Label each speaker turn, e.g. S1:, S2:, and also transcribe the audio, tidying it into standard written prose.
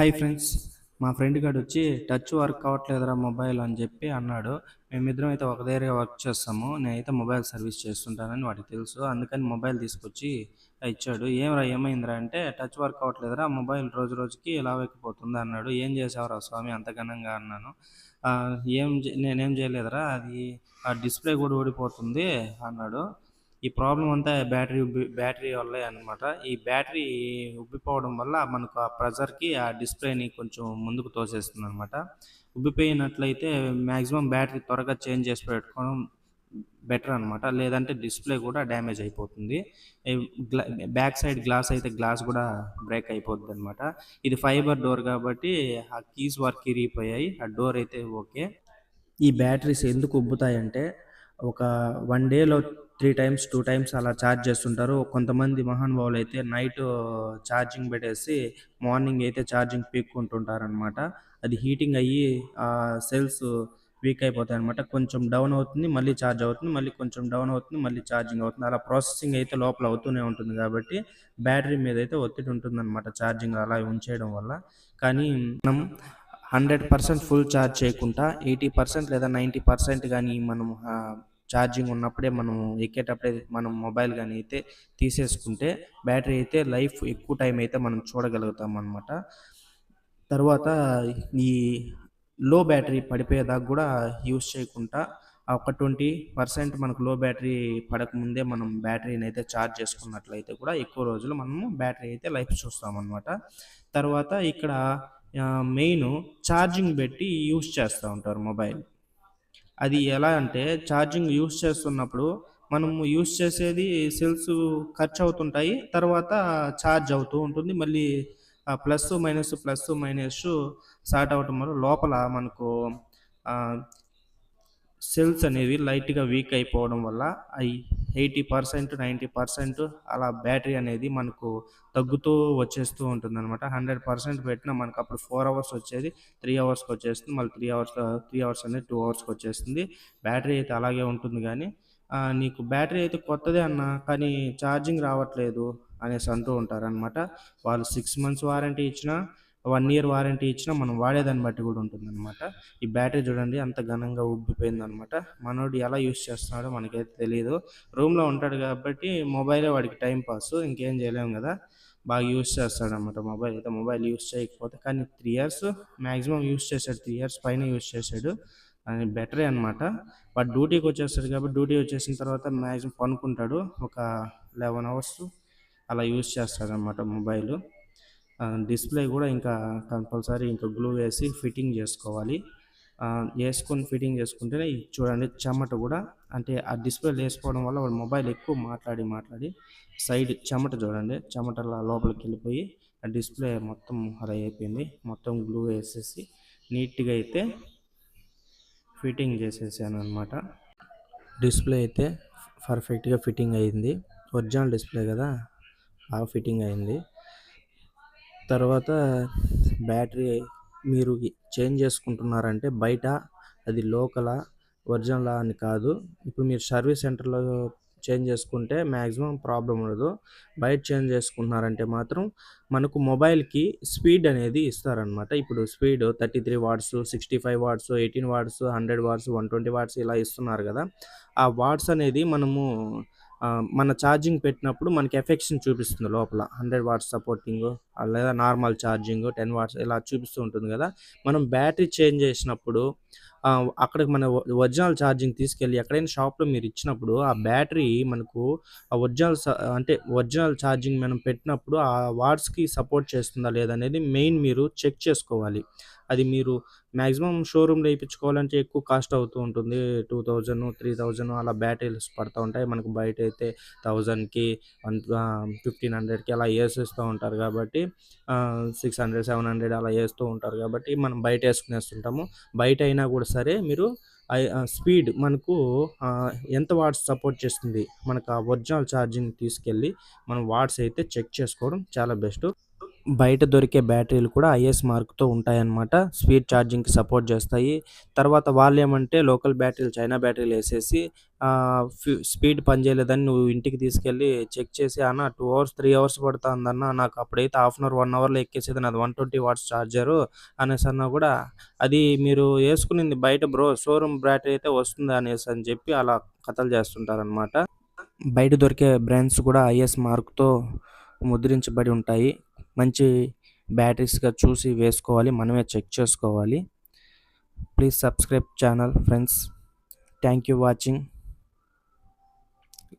S1: Hi friends. మా friend గాడొచ్చి touch work అవ్వట్లేదురా mobile అని చెప్పి అన్నాడు. మేమిద్దరం అయితే ఒక దగ్గరే వర్క్ చేస్తాము. నేనైతే మొబైల్ సర్వీస్ చేస్తుంటానని వాడికి తెలుసు. అందుకని మొబైల్ తీసుకొచ్చి ఇచ్చాడు. "ఏమిరా ఏమైందిరా" అంటే "టచ్ వర్క్ అవ్వట్లేదురా మొబైల్ రోజు రోజుకి లావెక్కిపోతుంది" అన్నాడు. "ఏం చేసావురా స్వామి అంత ఘనంగా" అన్నాను. నేనేం చేయలేదురా, అది ఆ డిస్‌ప్లే కూడా ఊడిపోతుంది" అన్నాడు. ఈ ప్రాబ్లమ్ అంతా బ్యాటరీ వల్లే అనమాట. ఈ బ్యాటరీ ఉబ్బిపోవడం వల్ల మనకు ఆ ప్రెజర్‌కి ఆ డిస్‌ప్లేని కొంచెం ముందుకు తోసేస్తుందనమాట. ఉబ్బిపోయినట్లయితే మాక్సిమం బ్యాటరీ త్వరగా చేంజ్ చేసి పెట్టుకోవడం బెటర్ అనమాట. లేదంటే డిస్‌ప్లే కూడా డ్యామేజ్ అయిపోతుంది. ఈ గ్లా బ్యాక్ సైడ్ గ్లాస్ అయితే గ్లాస్ కూడా బ్రేక్ అయిపోద్దనమాట. ఇది ఫైబర్ డోర్ కాబట్టి ఆ కీస్ వరకు ఇరిగిపోయాయి. ఆ డోర్ అయితే ఓకే. ఈ బ్యాటరీస్ ఎందుకు ఉబ్బుతాయంటే, ఒక 1 డేలో 3 టైమ్స్, 2 టైమ్స్ అలా ఛార్జ్ చేస్తుంటారు. కొంతమంది మహానుభావులైతే నైటు ఛార్జింగ్ పెట్టేసి, మార్నింగ్ అయితే ఛార్జింగ్ పీక్కుంటుంటారనమాట. అది హీటింగ్ అయ్యి సెల్స్ వీక్ అయిపోతాయనమాట. కొంచెం డౌన్ అవుతుంది, మళ్ళీ ఛార్జ్ అవుతుంది, మళ్ళీ కొంచెం డౌన్ అవుతుంది, మళ్ళీ ఛార్జింగ్ అవుతుంది. అలా ప్రాసెసింగ్ అయితే లోపల అవుతూనే ఉంటుంది కాబట్టి, బ్యాటరీ మీదైతే ఒత్తిడి ఉంటుందనమాట ఛార్జింగ్ అలా ఉంచేయడం వల్ల. కానీ మనం 100% ఫుల్ ఛార్జ్ చేయకుండా 80% లేదా 90% గానీ మనం ఛార్జింగ్ ఉన్నప్పుడే మనం ఎక్కేటప్పుడే మనం మొబైల్ గాని అయితే తీసేసుకుంటే బ్యాటరీ అయితే లైఫ్ ఎక్కువ టైం అయితే మనం చూడగలుగుతామనమాట. తర్వాత ఈ లో బ్యాటరీ పడిపోయేదాకా గూడా యూజ్ చేయకుండా ఒక 20% మనకు లో బ్యాటరీ పడకముందే మనం బ్యాటరీనైతే ఛార్జ్ చేసుకున్నట్లయితే కూడా ఎక్కువ రోజులు మనము బ్యాటరీ అయితే లైఫ్ చూస్తామనమాట. తర్వాత ఇక్కడ మెయిను ఛార్జింగ్ బెట్టి యూజ్ చేస్తా ఉంటారు మొబైల్. అది ఎలా అంటే ఛార్జింగ్ యూజ్ చేస్తున్నప్పుడు మనము యూజ్ చేసేది సెల్స్ ఖర్చవుతుంటాయి. తర్వాత ఛార్జ్ అవుతూ ఉంటుంది. మళ్ళీ plus, minus, plus, minus start అవ్వటం వల్ల లోపల మనకు ఆహ్, సెల్స్ అనేవి లైట్‌గా వీక్ అయిపోవడం వల్ల అయి 80%, 90% అలా బ్యాటరీ అనేది మనకు తగ్గుతూ వచ్చేస్తూ ఉంటుందనమాట. 100% పెట్టినా మనకప్పుడు 4 అవర్స్ వచ్చేది 3 అవర్స్‌కొచ్చేస్తుంది. మళ్ళీ 3 అవర్స్ అనేది 2 అవర్స్‌కొచ్చేస్తుంది. బ్యాటరీ అయితే అలాగే ఉంటుంది గానీ, నీకు బ్యాటరీ అయితే కొత్తదే అన్నా, కానీ ఛార్జింగ్ రావట్లేదు అనేసి అంటూ ఉంటారనమాట. వాళ్ళు 6 మంత్స్ వారంటీ ఇచ్చినా, 1 ఇయర్ వారంటీ ఇచ్చినా మనం వాడేదాన్ని బట్టి గూడా ఉంటుందనమాట. ఈ బ్యాటరీ చూడండి అంత ఘనంగా ఉబ్బిపోయిందనమాట. మనోడు ఎలా యూజ్ చేస్తున్నాడో మనకైతే తెలీదు. రూమ్‌లో ఉంటాడు గాబట్టి మొబైలే వాడికి టైమ్ పాసు. ఇంకేం జేయలేం గదా! బాగా యూజ్ చేస్తాడనమాట మొబైల్ అయితే. మొబైల్ యూజ్ చేయకపోతే కానీ 3 ఇయర్స్ మాక్సిమం యూజ్ చేశాడు. 3 ఇయర్స్ పైనే యూజ్ చేశాడు. అది బెటరే అనమాట. వాడు డ్యూటీకొచ్చేస్తాడు కాబట్టి డ్యూటీ వచ్చేసిన తర్వాత మాక్సిమం పనుకుంటాడు. ఒక 11 అవర్స్ అలా యూజ్ చేస్తాడనమాట మొబైలు. డిస్‌ప్లే గూడా ఇంకా కంపల్సరీ ఇంకా గ్లూ వేసి ఫిట్టింగ్ జేసుకోవాలి. యేసుకొని ఫిట్టింగ్ జేసుకుంటేనే ఇది చూడండి చెమట గూడా అంటే ఆ డిస్‌ప్లేలో ఏసిపోవడం వల్ల వాడు మొబైల్ ఎక్కువ మాట్లాడి సైడ్ చెమట చూడండి. చెమటలా లోపలికెళ్ళిపోయి ఆ డిస్‌ప్లే మొత్తం అలా అయిపోయింది. మొత్తం గ్లూ ఏసేసి నీట్‌గా అయితే ఫిట్టింగ్ జేసేసాననమాట. డిస్‌ప్లే అయితే పర్ఫెక్ట్‌గా ఫిట్టింగ్ అయింది. ఒరిజినల్ డిస్‌ప్లే గదా! బాగా ఫిట్టింగ్ అయింది. తర్వాత బ్యాటరీ మీరు చేంజ్ చేసుకుంటున్నారంటే బయట అది లోకలా, ఒరిజినలా అని కాదు. ఇప్పుడు మీరు సర్వీస్ సెంటర్‌లో చేంజ్ చేసుకుంటే మాక్సిమం ప్రాబ్లమ్ ఉండదు. బయట చేంజ్ చేసుకుంటున్నారంటే మాత్రం మనకు మొబైల్‌కి స్పీడ్ అనేది ఇస్తారనమాట. ఇప్పుడు speed 33 watts, 65 watts, 18 watts, 100 watts, 120 watts ఇలా ఇస్తున్నారు గదా! ఆ వాట్స్ అనేది మనము మన ఛార్జింగ్ పెట్టినప్పుడు మనకి ఎఫెక్ట్స్‌ని చూపిస్తుంది లోపల. 100 వాట్స్ సపోర్టింగు లేదా నార్మల్ ఛార్జింగు 10 వాట్స్ ఇలా చూపిస్తూ ఉంటుంది గదా! మనం బ్యాటరీ చేంజ్ చేసినప్పుడు అక్కడికి మన ఒరిజినల్ ఛార్జింగ్ తీసుకెళ్ళి ఎక్కడైనా షాప్‌లో మీరిచ్చినప్పుడు ఆ బ్యాటరీ మనకు ఆ అంటే ఒరిజినల్ ఛార్జింగ్ మనం పెట్టినప్పుడు ఆ వాట్స్‌కి సపోర్ట్ చేస్తుందా లేదా అనేది మెయిన్ మీరు చెక్ చేసుకోవాలి. అది మీరు మాక్సిమం షోరూమ్‌లో ఏపించుకోవాలంటే ఎక్కువ కాస్ట్ అవుతూ ఉంటుంది. 2000, 3000 అలా బ్యాటరీస్ పడతా ఉంటాయి. మనకు బయటైతే 1000కి 1500కి అలా ఏసేస్తూ ఉంటారు గాబట్టి 600, 700 అలా ఏస్తూ ఉంటారు గాబట్టి మనం బయటేసుకునేస్తుంటాము. బయటైనా గూడా సరే మీరు స్పీడ్ మనకు ఎంత వాట్స్ సపోర్ట్ చేస్తుంది. మనకు ఆ ఒరిజినల్ ఛార్జింగ్ తీసుకెళ్ళి మనం వాట్స్ అయితే చెక్ చేసుకోవడం చాలా బెస్టు. బయట దొరికే బ్యాటరీలు కూడా ఐఎస్ మార్క్‌తో ఉంటాయన్నమాట. స్పీడ్ ఛార్జింగ్‌కి సపోర్ట్ చేస్తాయి. తర్వాత వాళ్ళేమంటే లోకల్ బ్యాటరీలు, చైనా బ్యాటరీలేసేసి స్పీడ్ పనిచేయలేదని నువ్వు ఇంటికి తీసుకెళ్ళి చెక్ చేసి, "అన్న 2 అవర్స్, 3 అవర్స్ పడతాందన్న. నాకు అప్పుడైతే హాఫ్ అన్ అవర్, 1 అవర్‌లో ఎక్కేసేది. నాది 120 వాట్స్ చార్జరు" అనేసన్నా గూడా, "అది మీరు యేసుకునింది బయట బ్రో, షోరూమ్ బ్యాటరీ అయితే వస్తుంది" అనేసని చెప్పి అలా కథలు చేస్తుంటారనమాట. బయట దొరికే బ్రాండ్స్ కూడా ఐఎస్ మార్క్‌తో ముద్రించబడి ఉంటాయి. మంచి బ్యాటరీస్‌గా చూసి వేసుకోవాలి. మనమే చెక్ చేసుకోవాలి. Please subscribe channel friends. Thank you watching.